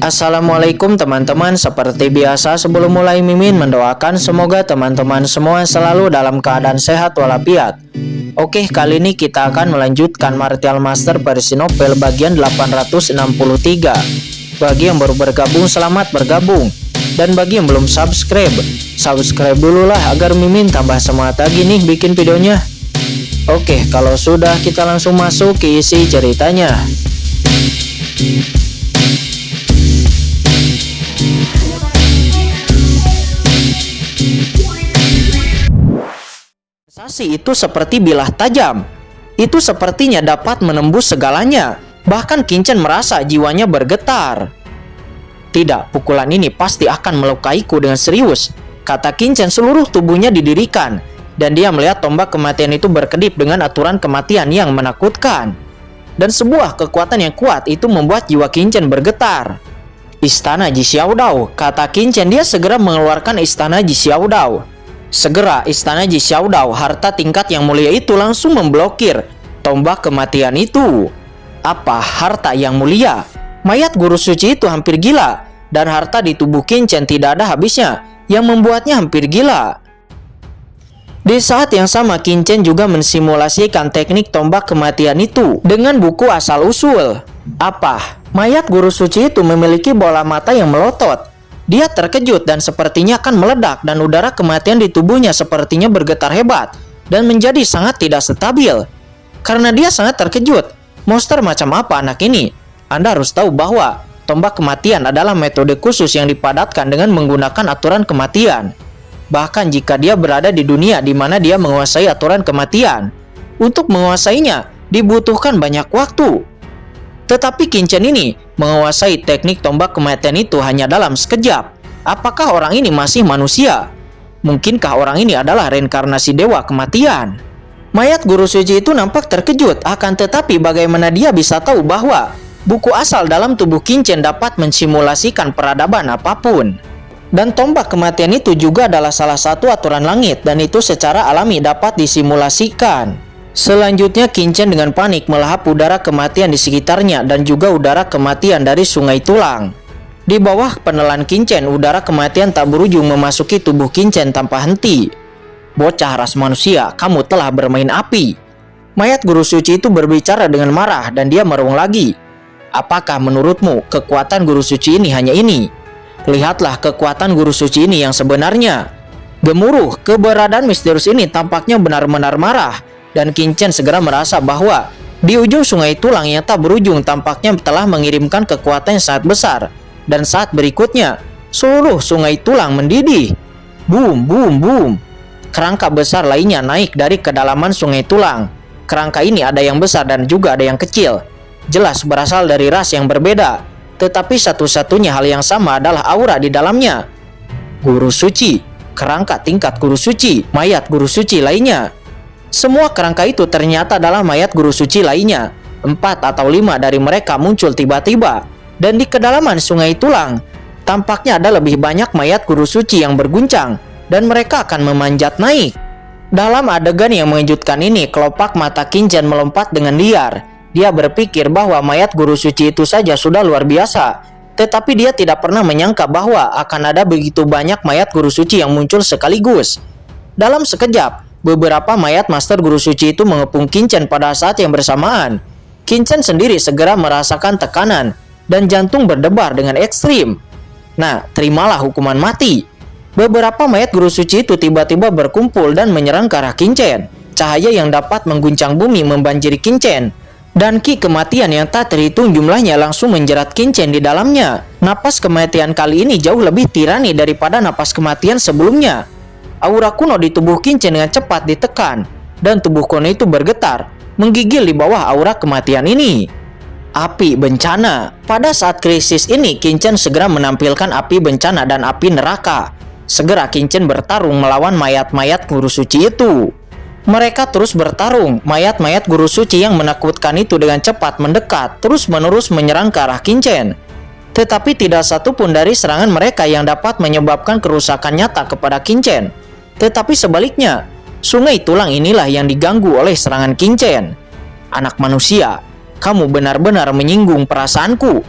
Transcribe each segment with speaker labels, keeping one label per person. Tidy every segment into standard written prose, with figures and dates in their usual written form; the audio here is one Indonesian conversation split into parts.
Speaker 1: Assalamualaikum teman-teman. Seperti biasa sebelum mulai Mimin mendoakan semoga teman-teman semua selalu dalam keadaan sehat walafiat. Oke, kali ini kita akan melanjutkan Martial Master versi novel bagian 863. Bagi yang baru bergabung, selamat bergabung. Dan bagi yang belum subscribe dulu lah agar Mimin tambah semangat lagi nih bikin videonya. Oke, kalau sudah kita langsung masuk ke isi ceritanya. Sensasi itu seperti bilah tajam. Itu sepertinya dapat menembus segalanya. Bahkan Qingchen merasa jiwanya bergetar. Tidak, pukulan ini pasti akan melukaiku dengan serius, kata Qingchen. Seluruh tubuhnya didirikan, dan dia melihat tombak kematian itu berkedip dengan aturan kematian yang menakutkan. Dan sebuah kekuatan yang kuat itu membuat jiwa Qingchen bergetar. Istana Ji Xiaodao, kata Qingchen. Dia segera mengeluarkan istana Ji Xiaodao. Segera istana Ji Xiaodao, harta tingkat yang mulia itu langsung memblokir tombak kematian itu. Apa harta yang mulia? Mayat guru suci itu hampir gila, dan harta di tubuh Qingchen tidak ada habisnya, yang membuatnya hampir gila. Di saat yang sama Qingchen juga mensimulasikan teknik tombak kematian itu dengan buku asal-usul. Apa? Mayat guru suci itu memiliki bola mata yang melotot. Dia terkejut dan sepertinya akan meledak, dan udara kematian di tubuhnya sepertinya bergetar hebat dan menjadi sangat tidak stabil. Karena dia sangat terkejut. Monster macam apa anak ini? Anda harus tahu bahwa tombak kematian adalah metode khusus yang dipadatkan dengan menggunakan aturan kematian. Bahkan jika dia berada di dunia di mana dia menguasai aturan kematian, untuk menguasainya dibutuhkan banyak waktu. Tetapi Qingchen ini menguasai teknik tombak kematian itu hanya dalam sekejap. Apakah orang ini masih manusia? Mungkinkah orang ini adalah reinkarnasi dewa kematian? Mayat guru suci itu nampak terkejut, akan tetapi bagaimana dia bisa tahu bahwa buku asal dalam tubuh Qingchen dapat mensimulasikan peradaban apapun? Dan tombak kematian itu juga adalah salah satu aturan langit, dan itu secara alami dapat disimulasikan. Selanjutnya Qingchen dengan panik melahap udara kematian di sekitarnya dan juga udara kematian dari sungai tulang. Di bawah penelan Qingchen, udara kematian tak berujung memasuki tubuh Qingchen tanpa henti. Bocah ras manusia, kamu telah bermain api. Mayat guru suci itu berbicara dengan marah dan dia meraung lagi. Apakah menurutmu kekuatan guru suci ini hanya ini? Lihatlah kekuatan guru suci ini yang sebenarnya. Gemuruh, keberadaan misterius ini tampaknya benar-benar marah. Dan Qingchen segera merasa bahwa di ujung sungai tulang yang tak berujung tampaknya telah mengirimkan kekuatan yang sangat besar. Dan saat berikutnya, seluruh sungai tulang mendidih. Boom, boom, boom. Kerangka besar lainnya naik dari kedalaman sungai tulang. Kerangka ini ada yang besar dan juga ada yang kecil. Jelas berasal dari ras yang berbeda. Tetapi satu-satunya hal yang sama adalah aura di dalamnya. Guru suci, kerangka tingkat guru suci, mayat guru suci lainnya. Semua kerangka itu ternyata adalah mayat guru suci lainnya. 4 atau 5 dari mereka muncul tiba-tiba. Dan di kedalaman sungai tulang, tampaknya ada lebih banyak mayat guru suci yang berguncang. Dan mereka akan memanjat naik. Dalam adegan yang mengejutkan ini, kelopak mata Qingchen melompat dengan liar. Dia berpikir bahwa mayat guru suci itu saja sudah luar biasa. Tetapi dia tidak pernah menyangka bahwa akan ada begitu banyak mayat guru suci yang muncul sekaligus. Dalam sekejap, beberapa mayat master guru suci itu mengepung Qingchen pada saat yang bersamaan. Qingchen sendiri segera merasakan tekanan dan jantung berdebar dengan ekstrim. Nah, terimalah hukuman mati. Beberapa mayat guru suci itu tiba-tiba berkumpul dan menyerang ke arah Qingchen. Cahaya yang dapat mengguncang bumi membanjiri Qingchen. Dan ki kematian yang tak terhitung jumlahnya langsung menjerat Qingchen di dalamnya. Napas kematian kali ini jauh lebih tirani daripada napas kematian sebelumnya. Aura kuno di tubuh Qingchen dengan cepat ditekan, dan tubuh kuno itu bergetar, menggigil di bawah aura kematian ini. Api bencana. Pada saat krisis ini, Qingchen segera menampilkan api bencana dan api neraka. Segera Qingchen bertarung melawan mayat-mayat guru suci itu. Mereka terus bertarung. Mayat-mayat guru suci yang menakutkan itu dengan cepat mendekat, terus-menerus menyerang ke arah Qingchen. Tetapi tidak satu pun dari serangan mereka yang dapat menyebabkan kerusakan nyata kepada Qingchen. Tetapi sebaliknya, sungai tulang inilah yang diganggu oleh serangan Qingchen. Anak manusia, kamu benar-benar menyinggung perasaanku.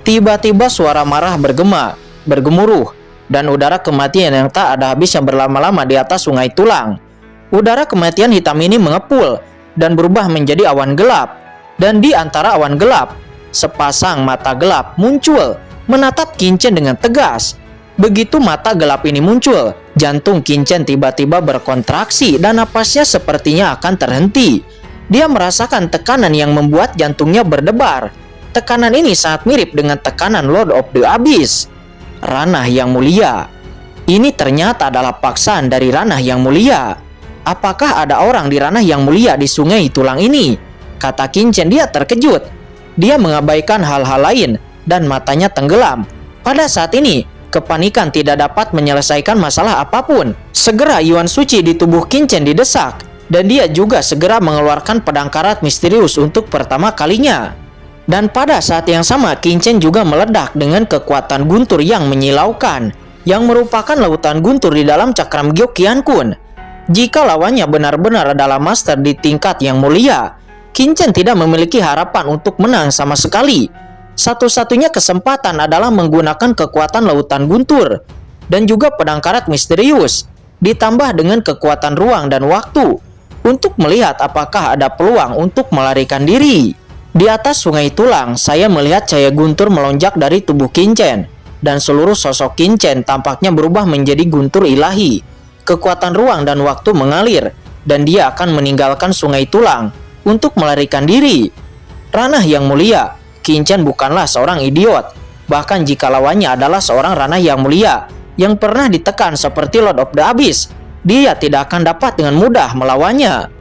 Speaker 1: Tiba-tiba suara marah bergema, bergemuruh, dan udara kematian yang tak ada habisnya berlama-lama di atas sungai tulang. Udara kematian hitam ini mengepul dan berubah menjadi awan gelap. Dan di antara awan gelap, sepasang mata gelap muncul, menatap Qingchen dengan tegas. Begitu mata gelap ini muncul, jantung Qingchen tiba-tiba berkontraksi dan napasnya sepertinya akan terhenti. Dia merasakan tekanan yang membuat jantungnya berdebar. Tekanan ini sangat mirip dengan tekanan Lord of the Abyss, ranah yang mulia. Ini ternyata adalah paksaan dari ranah yang mulia. Apakah ada orang di ranah yang mulia di sungai tulang ini? Kata Qingchen. Dia terkejut. Dia mengabaikan hal-hal lain dan matanya tenggelam. Pada saat ini, kepanikan tidak dapat menyelesaikan masalah apapun. Segera Yuan Suci di tubuh Qingchen didesak, dan dia juga segera mengeluarkan pedang karat misterius untuk pertama kalinya. Dan pada saat yang sama, Qingchen juga meledak dengan kekuatan guntur yang menyilaukan, yang merupakan lautan guntur di dalam cakram Gyeokyan Kun. Jika lawannya benar-benar adalah master di tingkat yang mulia, Qingchen tidak memiliki harapan untuk menang sama sekali. Satu-satunya kesempatan adalah menggunakan kekuatan lautan guntur, dan juga pedang karat misterius, ditambah dengan kekuatan ruang dan waktu, untuk melihat apakah ada peluang untuk melarikan diri. Di atas sungai tulang, saya melihat cahaya guntur melonjak dari tubuh Qingchen, dan seluruh sosok Qingchen tampaknya berubah menjadi guntur ilahi. Kekuatan ruang dan waktu mengalir, dan dia akan meninggalkan sungai tulang untuk melarikan diri. Ranah yang mulia, Qingchen bukanlah seorang idiot. Bahkan jika lawannya adalah seorang ranah yang mulia yang pernah ditekan seperti Lord of the Abyss, dia tidak akan dapat dengan mudah melawannya.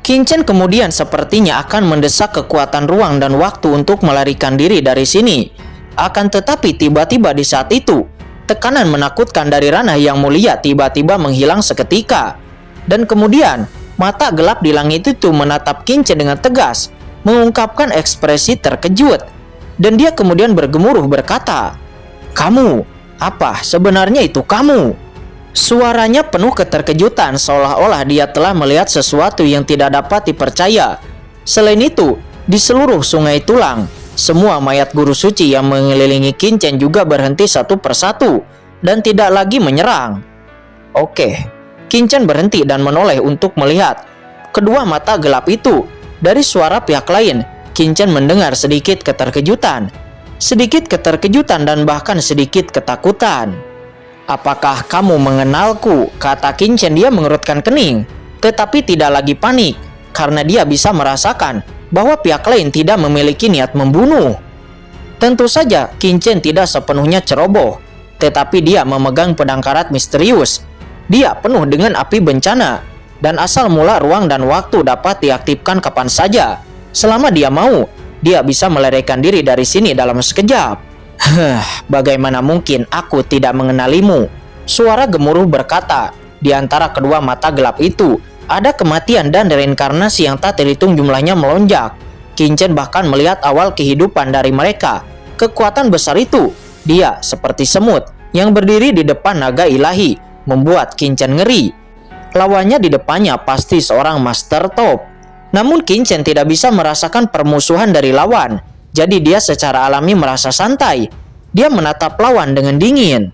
Speaker 1: Qingchen kemudian sepertinya akan mendesak kekuatan ruang dan waktu untuk melarikan diri dari sini. Akan tetapi tiba-tiba di saat itu, tekanan menakutkan dari ranah yang mulia tiba-tiba menghilang seketika. Dan kemudian, mata gelap di langit itu menatap Qingchen dengan tegas, mengungkapkan ekspresi terkejut. Dan dia kemudian bergemuruh berkata, "Kamu, apa sebenarnya itu kamu?" Suaranya penuh keterkejutan, seolah-olah dia telah melihat sesuatu yang tidak dapat dipercaya. Selain itu, di seluruh sungai tulang, semua mayat guru suci yang mengelilingi Qingchen juga berhenti satu persatu dan tidak lagi menyerang. Oke, Qingchen berhenti dan menoleh untuk melihat kedua mata gelap itu. Dari suara pihak lain, Qingchen mendengar sedikit keterkejutan dan bahkan sedikit ketakutan. "Apakah kamu mengenalku?" kata Qingchen. Dia mengerutkan kening, tetapi tidak lagi panik, karena dia bisa merasakan bahwa pihak lain tidak memiliki niat membunuh. Tentu saja Qingchen tidak sepenuhnya ceroboh, tetapi dia memegang pedang karat misterius. Dia penuh dengan api bencana, dan asal mula ruang dan waktu dapat diaktifkan kapan saja. Selama dia mau, dia bisa melarikan diri dari sini dalam sekejap. Bagaimana mungkin aku tidak mengenalimu? Suara gemuruh berkata. Di antara kedua mata gelap itu, ada kematian dan reinkarnasi yang tak terhitung jumlahnya melonjak. Qingchen bahkan melihat awal kehidupan dari mereka. Kekuatan besar itu, dia seperti semut yang berdiri di depan naga ilahi, membuat Qingchen ngeri. Lawannya di depannya pasti seorang master top. Namun Qingchen tidak bisa merasakan permusuhan dari lawan. Jadi dia secara alami merasa santai. Dia menatap lawan dengan dingin.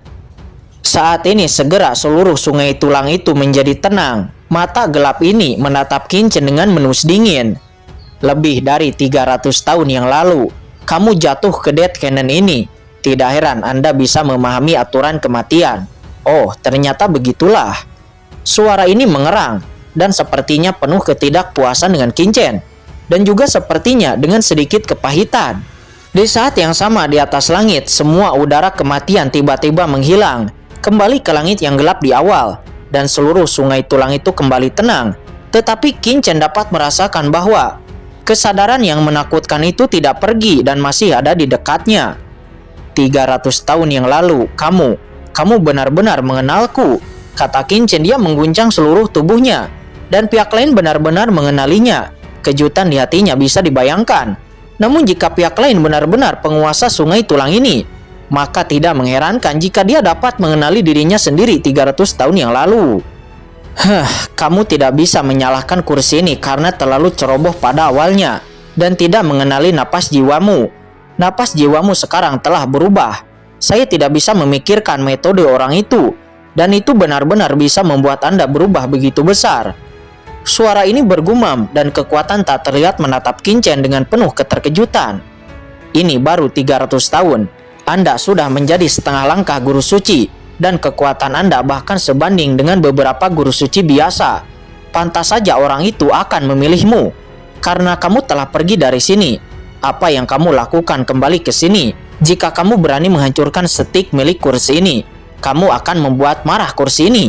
Speaker 1: Saat ini segera seluruh sungai tulang itu menjadi tenang. Mata gelap ini menatap Qingchen dengan menus dingin. Lebih dari 300 tahun yang lalu, kamu jatuh ke Death Cannon ini. Tidak heran Anda bisa memahami aturan kematian. Oh, ternyata begitulah. Suara ini mengerang dan sepertinya penuh ketidakpuasan dengan Qingchen. Dan juga sepertinya dengan sedikit kepahitan. Di saat yang sama di atas langit, semua udara kematian tiba-tiba menghilang, kembali ke langit yang gelap di awal, dan seluruh sungai tulang itu kembali tenang. Tetapi Qingchen dapat merasakan bahwa kesadaran yang menakutkan itu tidak pergi dan masih ada di dekatnya. 300 tahun yang lalu, kamu benar-benar mengenalku, kata Qingchen. Dia mengguncang seluruh tubuhnya, dan pihak lain benar-benar mengenalinya. Kejutan di hatinya bisa dibayangkan. Namun jika pihak lain benar-benar penguasa sungai tulang ini, maka tidak mengherankan jika dia dapat mengenali dirinya sendiri 300 tahun yang lalu. Kamu tidak bisa menyalahkan kursi ini karena terlalu ceroboh pada awalnya dan tidak mengenali napas jiwamu. napas jiwamu sekarang telah berubah. Saya tidak bisa memikirkan metode orang itu, dan itu benar-benar bisa membuat Anda berubah begitu besar." Suara ini bergumam dan kekuatan tak terlihat menatap Qingchen dengan penuh keterkejutan. "Ini baru 300 tahun. Anda sudah menjadi setengah langkah guru suci, dan kekuatan Anda bahkan sebanding dengan beberapa guru suci biasa. Pantas saja orang itu akan memilihmu. Karena kamu telah pergi dari sini, apa yang kamu lakukan kembali ke sini? Jika kamu berani menghancurkan setik milik kursi ini, kamu akan membuat marah kursi ini."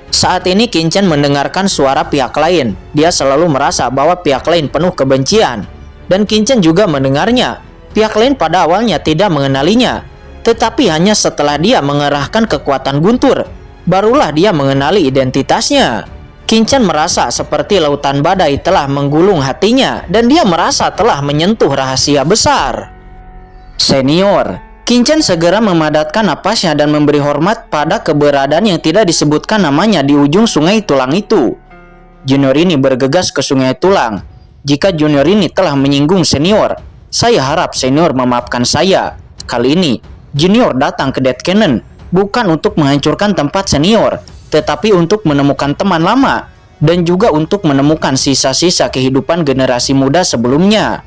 Speaker 1: Saat ini Qingchen mendengarkan suara pihak lain. Dia selalu merasa bahwa pihak lain penuh kebencian. Dan Qingchen juga mendengarnya. Pihak lain pada awalnya tidak mengenalinya. Tetapi hanya setelah dia mengerahkan kekuatan guntur, barulah dia mengenali identitasnya. Qingchen merasa seperti lautan badai telah menggulung hatinya. Dan dia merasa telah menyentuh rahasia besar. "Senior." Qingchen segera memadatkan napasnya dan memberi hormat pada keberadaan yang tidak disebutkan namanya di ujung sungai tulang itu. Junior ini bergegas ke sungai tulang. "Jika junior ini telah menyinggung senior, saya harap senior memaafkan saya. Kali ini, junior datang ke Dead Canyon bukan untuk menghancurkan tempat senior, tetapi untuk menemukan teman lama, dan juga untuk menemukan sisa-sisa kehidupan generasi muda sebelumnya."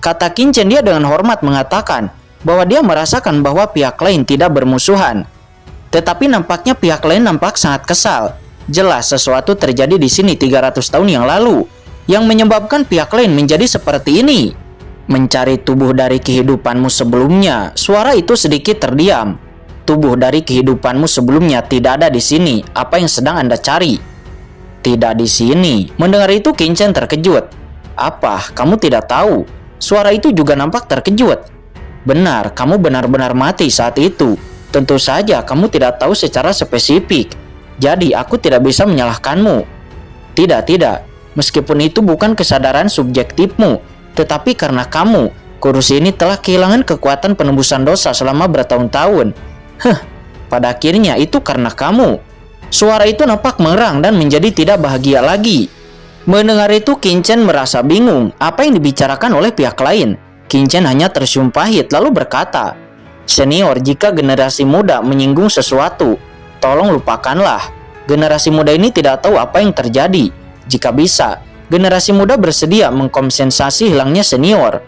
Speaker 1: Kata Qingchen. Dia dengan hormat mengatakan bahwa dia merasakan bahwa pihak lain tidak bermusuhan. Tetapi nampaknya pihak lain nampak sangat kesal. Jelas sesuatu terjadi di sini 300 tahun yang lalu, yang menyebabkan pihak lain menjadi seperti ini. "Mencari tubuh dari kehidupanmu sebelumnya." Suara itu sedikit terdiam. "Tubuh dari kehidupanmu sebelumnya tidak ada di sini. Apa yang sedang Anda cari?" "Tidak di sini." Mendengar itu Qingchen terkejut. "Apa? Kamu tidak tahu?" Suara itu juga nampak terkejut. "Benar, kamu benar-benar mati saat itu. Tentu saja kamu tidak tahu secara spesifik. Jadi aku tidak bisa menyalahkanmu." Tidak. Meskipun itu bukan kesadaran subjektifmu, tetapi karena kamu, kursi ini telah kehilangan kekuatan penembusan dosa selama bertahun-tahun. Pada akhirnya itu karena kamu." Suara itu nampak mengerang dan menjadi tidak bahagia lagi. Mendengar itu Qingchen merasa bingung apa yang dibicarakan oleh pihak lain. Qingchen hanya tersenyum pahit lalu berkata, "Senior, jika generasi muda menyinggung sesuatu, tolong lupakanlah. Generasi muda ini tidak tahu apa yang terjadi. Jika bisa, generasi muda bersedia mengkompensasi hilangnya senior."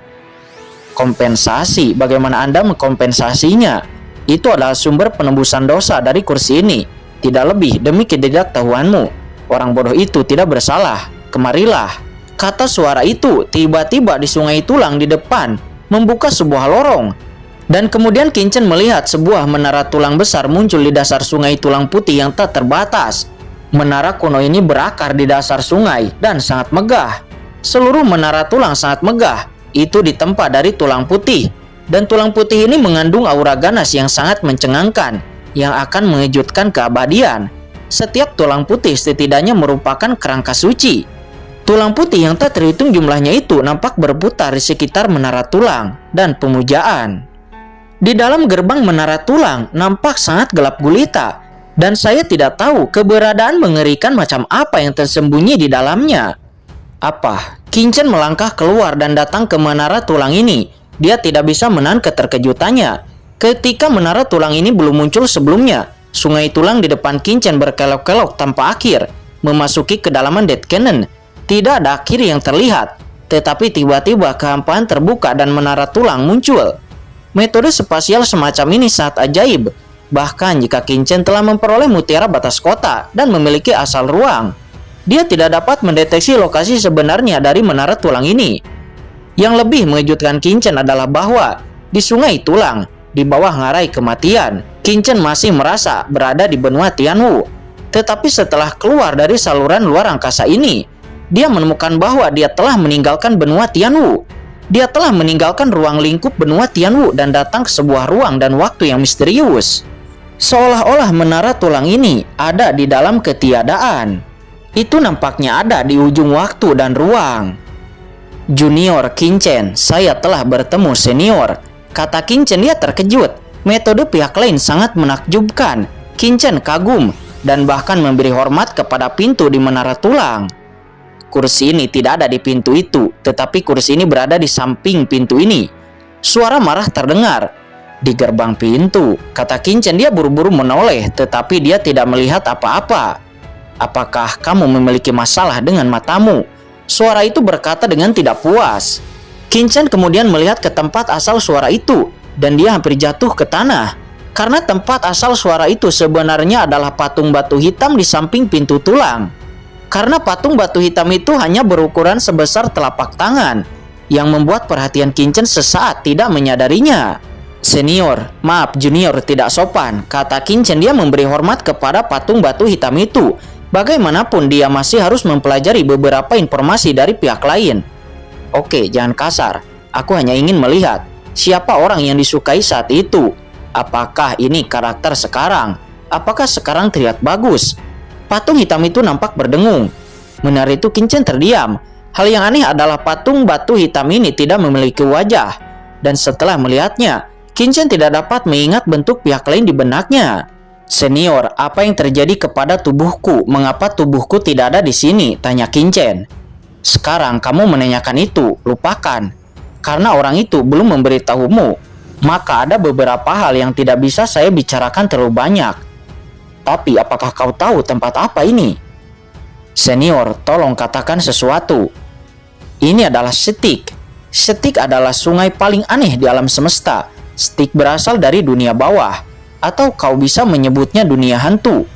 Speaker 1: "Kompensasi? Bagaimana Anda mengkompensasinya? Itu adalah sumber penembusan dosa dari kursi ini. Tidak lebih demi ketidaktahuanmu. Orang bodoh itu tidak bersalah. Kemarilah." Kata suara itu tiba-tiba di sungai tulang di depan membuka sebuah lorong. Dan kemudian Qingchen melihat sebuah menara tulang besar muncul di dasar sungai tulang putih yang tak terbatas. Menara kuno ini berakar di dasar sungai dan sangat megah. Seluruh menara tulang sangat megah. Itu ditempa dari tulang putih. Dan tulang putih ini mengandung aura ganas yang sangat mencengangkan, yang akan mengejutkan keabadian. Setiap tulang putih setidaknya merupakan kerangka suci. Tulang putih yang tak terhitung jumlahnya itu nampak berputar di sekitar menara tulang dan pemujaan. Di dalam gerbang menara tulang nampak sangat gelap gulita, dan saya tidak tahu keberadaan mengerikan macam apa yang tersembunyi di dalamnya. "Apa?" Qingchen melangkah keluar dan datang ke menara tulang ini. Dia tidak bisa menahan keterkejutannya. Ketika menara tulang ini belum muncul sebelumnya, sungai tulang di depan Qingchen berkelok-kelok tanpa akhir, memasuki kedalaman Dead Canyon. Tidak ada akhir yang terlihat, tetapi tiba-tiba kehampaan terbuka dan menara tulang muncul. Metode spasial semacam ini sangat ajaib, bahkan jika Qingchen telah memperoleh mutiara batas kota dan memiliki asal ruang. Dia tidak dapat mendeteksi lokasi sebenarnya dari menara tulang ini. Yang lebih mengejutkan Qingchen adalah bahwa di sungai tulang, di bawah ngarai kematian, Qingchen masih merasa berada di benua Tianwu. Tetapi setelah keluar dari saluran luar angkasa ini, dia menemukan bahwa dia telah meninggalkan benua Tianwu. Dia telah meninggalkan ruang lingkup benua Tianwu dan datang ke sebuah ruang dan waktu yang misterius. Seolah-olah menara tulang ini ada di dalam ketiadaan. Itu nampaknya ada di ujung waktu dan ruang. "Junior Qingchen, saya telah bertemu senior." Kata Qingchen. Dia terkejut. Metode pihak lain sangat menakjubkan. Qingchen kagum dan bahkan memberi hormat kepada pintu di menara tulang. "Kursi ini tidak ada di pintu itu, tetapi kursi ini berada di samping pintu ini." Suara marah terdengar di gerbang pintu. Kata Kincen. Dia buru-buru menoleh, tetapi dia tidak melihat apa-apa. Apakah kamu memiliki masalah dengan matamu? Suara itu berkata dengan tidak puas. Kincen kemudian melihat ke tempat asal suara itu, dan dia hampir jatuh ke tanah. Karena tempat asal suara itu sebenarnya adalah patung batu hitam di samping pintu tulang. Karena patung batu hitam itu hanya berukuran sebesar telapak tangan, yang membuat perhatian Kincen sesaat tidak menyadarinya. Senior, maaf junior, tidak sopan, kata Kincen. Dia memberi hormat kepada patung batu hitam itu. Bagaimanapun dia masih harus mempelajari beberapa informasi dari pihak lain. Oke, jangan kasar. Aku hanya ingin melihat siapa orang yang disukai saat itu. Apakah ini karakter sekarang? Apakah sekarang terlihat bagus? Patung hitam itu nampak berdengung. Mendengar itu Kincen terdiam. Hal yang aneh adalah patung batu hitam ini tidak memiliki wajah. Dan setelah melihatnya, Kincen tidak dapat mengingat bentuk pihak lain di benaknya. Senior, apa yang terjadi kepada tubuhku? Mengapa tubuhku tidak ada di sini? Tanya Kincen. Sekarang kamu menanyakan itu, lupakan. Karena orang itu belum memberitahumu, maka ada beberapa hal yang tidak bisa saya bicarakan terlalu banyak. Tapi apakah kau tahu tempat apa ini? Senior, tolong katakan sesuatu. Ini adalah Styx. Styx adalah sungai paling aneh di alam semesta. Styx berasal dari dunia bawah, atau kau bisa menyebutnya dunia hantu.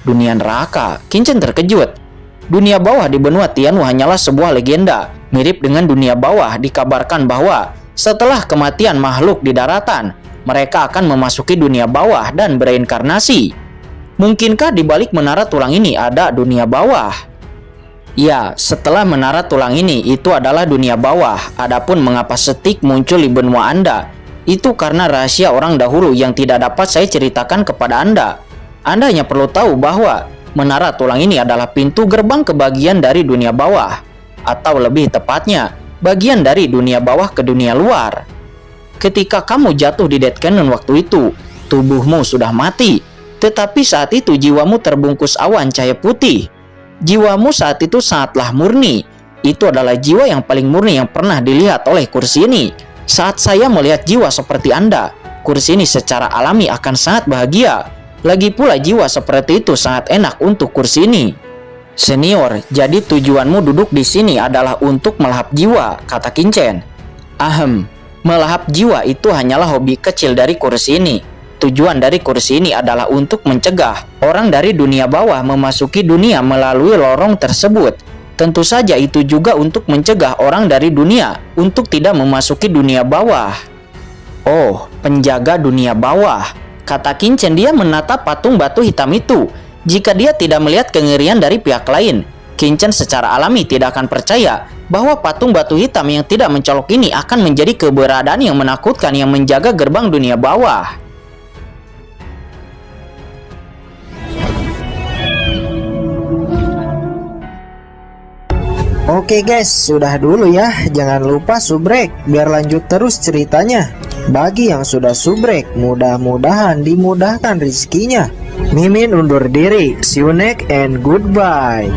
Speaker 1: Dunia neraka. Kincen terkejut. Dunia bawah di benua Tianwu hanyalah sebuah legenda. Mirip dengan dunia bawah, dikabarkan bahwa setelah kematian makhluk di daratan, mereka akan memasuki dunia bawah dan bereinkarnasi. Mungkinkah di balik menara tulang ini ada dunia bawah? Ya, setelah menara tulang ini, itu adalah dunia bawah. Adapun mengapa Styx muncul di benua Anda, itu karena rahasia orang dahulu yang tidak dapat saya ceritakan kepada Anda. Anda hanya perlu tahu bahwa menara tulang ini adalah pintu gerbang ke bagian dari dunia bawah, atau lebih tepatnya, bagian dari dunia bawah ke dunia luar. Ketika kamu jatuh di Dead Canyon waktu itu, tubuhmu sudah mati, tetapi saat itu jiwamu terbungkus awan cahaya putih. Jiwamu saat itu sangatlah murni. Itu adalah jiwa yang paling murni yang pernah dilihat oleh kursi ini. Saat saya melihat jiwa seperti Anda, kursi ini secara alami akan sangat bahagia. Lagi pula jiwa seperti itu sangat enak untuk kursi ini. Senior, jadi tujuanmu duduk di sini adalah untuk melahap jiwa, kata Kincen. Ahem, melahap jiwa itu hanyalah hobi kecil dari kursi ini. Tujuan dari kursi ini adalah untuk mencegah orang dari dunia bawah memasuki dunia melalui lorong tersebut. Tentu saja itu juga untuk mencegah orang dari dunia untuk tidak memasuki dunia bawah. Oh, penjaga dunia bawah, kata Kincen. Dia menatap patung batu hitam itu. Jika dia tidak melihat kengerian dari pihak lain, Kincen secara alami tidak akan percaya bahwa patung batu hitam yang tidak mencolok ini akan menjadi keberadaan yang menakutkan yang menjaga gerbang dunia bawah.
Speaker 2: Oke guys, sudah dulu ya. Jangan lupa subrek biar lanjut terus ceritanya. Bagi yang sudah subrek, mudah-mudahan dimudahkan rezekinya. Mimin undur diri. See you next and goodbye.